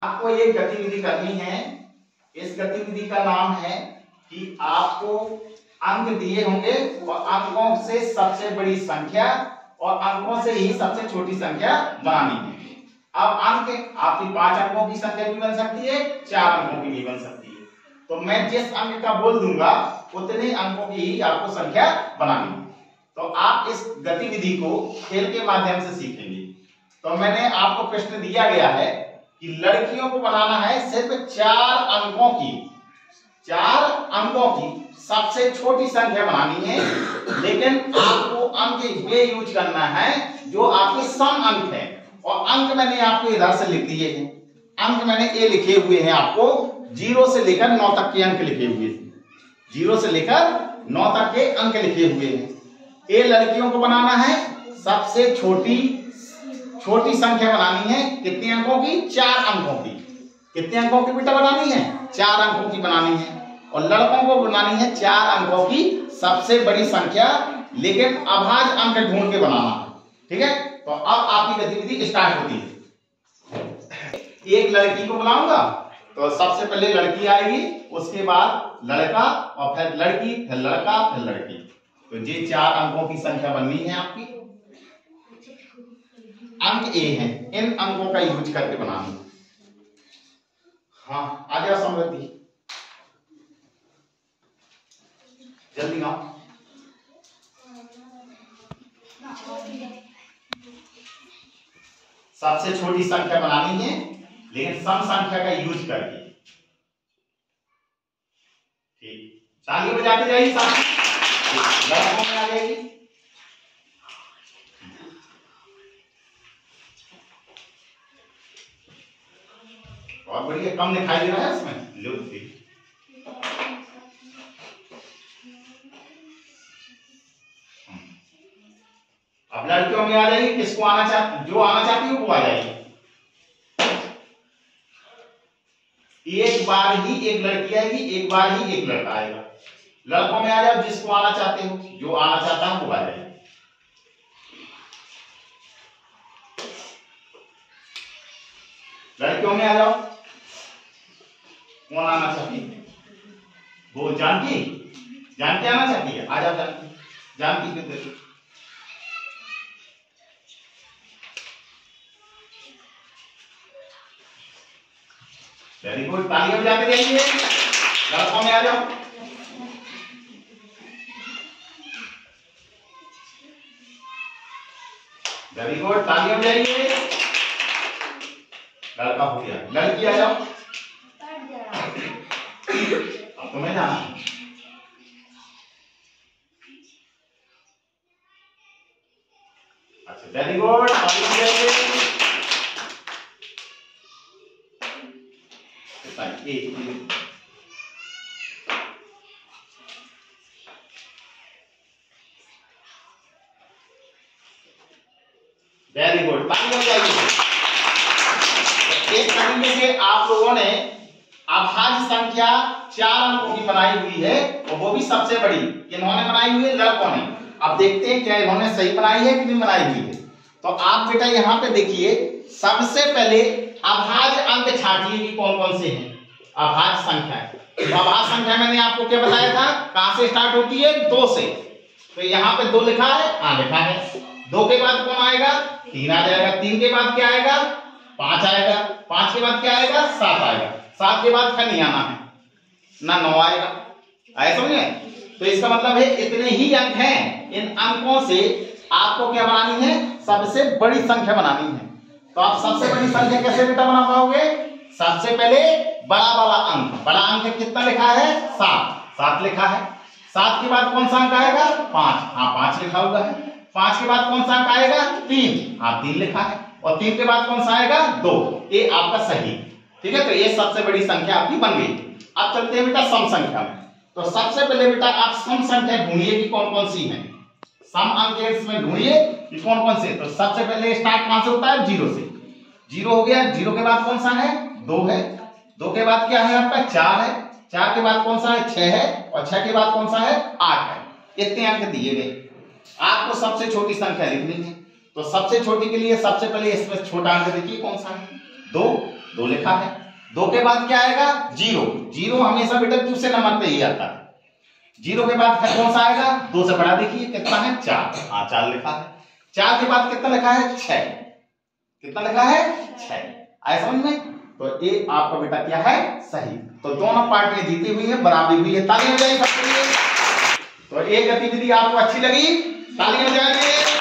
आपको ये गतिविधि करनी है। इस गतिविधि का नाम है कि आपको अंक दिए होंगे और अंकों से सबसे बड़ी संख्या और अंकों से ही सबसे छोटी संख्या बनानी है। अब अंक आपकी 5 अंकों की संख्या भी बन सकती है, 4 अंकों की भी बन सकती है। तो मैं जिस अंक का बोल दूंगा उतने अंकों की ही आपको संख्या बनानी है। तो आप इस गतिविधि को खेल के माध्यम से सीखेंगे। तो मैंने आपको प्रश्न दिया गया है कि लड़कियों को बनाना है सिर्फ 4 अंकों की सबसे छोटी संख्या बनानी है, लेकिन आपको अंक वे यूज करना है जो आपके सम अंक है। और अंक मैंने आपको इधर से लिख दिए हैं। अंक मैंने ये लिखे हुए हैं, आपको 0 से लेकर 9 तक के अंक लिखे हुए हैं। 0 से लेकर 9 तक के अंक लिखे हुए हैं। ये लड़कियों को बनाना है सबसे छोटी संख्या बनानी है। कितने अंकों की? 4 अंकों की। कितने अंकों की बेटा बनानी है? 4 अंकों की बनानी है। और लड़कों को बनानी है 4 अंकों की सबसे बड़ी संख्या, लेकिन अभाज्य अंक ढूंढ के बनाना है। ठीक है, तो अब आपकी गतिविधि स्टार्ट होती है। एक लड़की को बनाऊंगा तो सबसे पहले लड़की आएगी, उसके बाद लड़का और फिर लड़की, फिर लड़का, फिर लड़की। तो ये 4 अंकों की संख्या बननी है आपकी। अंक ए है, इन अंकों का यूज करके बनाना। हाँ आ जाओ समृद्धि, जल्दी आओ। सबसे छोटी संख्या बनानी है, लेकिन सम संख्या का यूज करके। ठीक, ताली बजाते जाइए साथ। लड़कों में आ जाएगी। बहुत बढ़िया, कम दिखाई दे रहा है इसमें। लो अब लड़कियों में आ जाएगी। किसको आना चाहती, जो आना चाहती है वो आ जाएगी। एक बार ही एक लड़की आएगी, एक बार ही एक लड़का आएगा। लड़कों में आ जाओ, जिसको आना चाहते हो, जो आना चाहता है वो आ जाएगा। लड़कियों में आ जाओ, कौन आना चाहती है? वो जानकी आना चाहती है। आ जाओ जानकी किधर? वेरी गुड, तालियां बजाते जाइए। लड़कों में आ जाओ। वेरी गुड, तालियां बजाइए। लड़का हो गया। लड़की आ जाओ। अब तुम्हें जाना है। अच्छा, वेरी गुड, तालियां बजाइए। वेरी गुड, तालियां बजाइए। एक तरीके से आप लोगों ने अभाज्य संख्या 4 अंकों की बनाई हुई है, और वो भी सबसे बड़ी। किन्होंने बनाई हुई है? लड़कों ने। अब देखते हैं क्या इन्होंने सही बनाई है कि नहीं बनाई हुई है। तो आप बेटा यहाँ पे देखिए, सबसे पहले अभाज्य अंक छांटिए कि कौन कौन से हैं अभाज्य संख्या। तो अभाज्य संख्या मैंने आपको क्या बताया था, कहां से स्टार्ट होती है? 2 से। तो यहाँ पे 2 लिखा है, हाँ लिखा है। 2 के बाद कौन आएगा? 3 आ जाएगा। 3 के बाद क्या आएगा? 5 आएगा। 5 के बाद क्या आएगा? 7 आएगा। 7 के बाद फिर नहीं आना है ना, 9 आएगा। आए समझे? तो इसका मतलब है इतने ही अंक हैं। इन अंकों से आपको क्या बनानी है? सबसे बड़ी संख्या बनानी है। तो आप सबसे बड़ी संख्या कैसे बेटा बना पाओगे? सबसे पहले बड़ा वाला अंक। बड़ा अंक कितना लिखा है? 7 लिखा है। 7 के बाद कौन सा अंक आएगा? 5, हाँ 5 लिखा हुआ है। 5 के बाद कौन सा अंक आएगा? 3, हाँ 3 लिखा है। और 3 के बाद कौन सा आएगा? 2। ये आपका सही। ठीक है, तो ये सबसे बड़ी संख्या आपकी बन गई। अब चलते हैं बेटा सम संख्या में। तो सबसे पहले बेटा आप सम संख्या ढूंढिए कि कौन कौन सी है। सम अंक इसमें ढूंढिए कि कौन कौन से। तो सबसे पहले स्टार्ट कहां से होता है? 0 से। 0 हो गया। 0 के बाद कौन सा है? 2 है। 2 के बाद क्या है आपका? 4 है। 4 के बाद कौन सा है? 6 है। और 6 के बाद कौन सा है? 8 है। इतने अंक दिए गए। आपको सबसे छोटी संख्या लिखनी है। तो सबसे छोटी के लिए सबसे पहले इसमें छोटा अंक देखिए कौन सा है? 2। 2 लिखा है। 2 के बाद क्या आएगा? 0। 0 हमेशा बेटा दूसरे नंबर पे ही आता है। 0 के बाद फिर कौन सा आएगा? 2 से बड़ा देखिए कितना है? 4। हाँ 4 लिखा है। 4 के बाद कितना लिखा है? 6। कितना लिखा है? 6। आया समझ में? तो ये आपका बेटा क्या है? सही। तो दोनों पार्टियां जीती हुई है, बराबरी हुई है। ताली हो जाएगी सबके लिए। तो ये गतिविधि आपको अच्छी लगी? ताली हो जाएगी।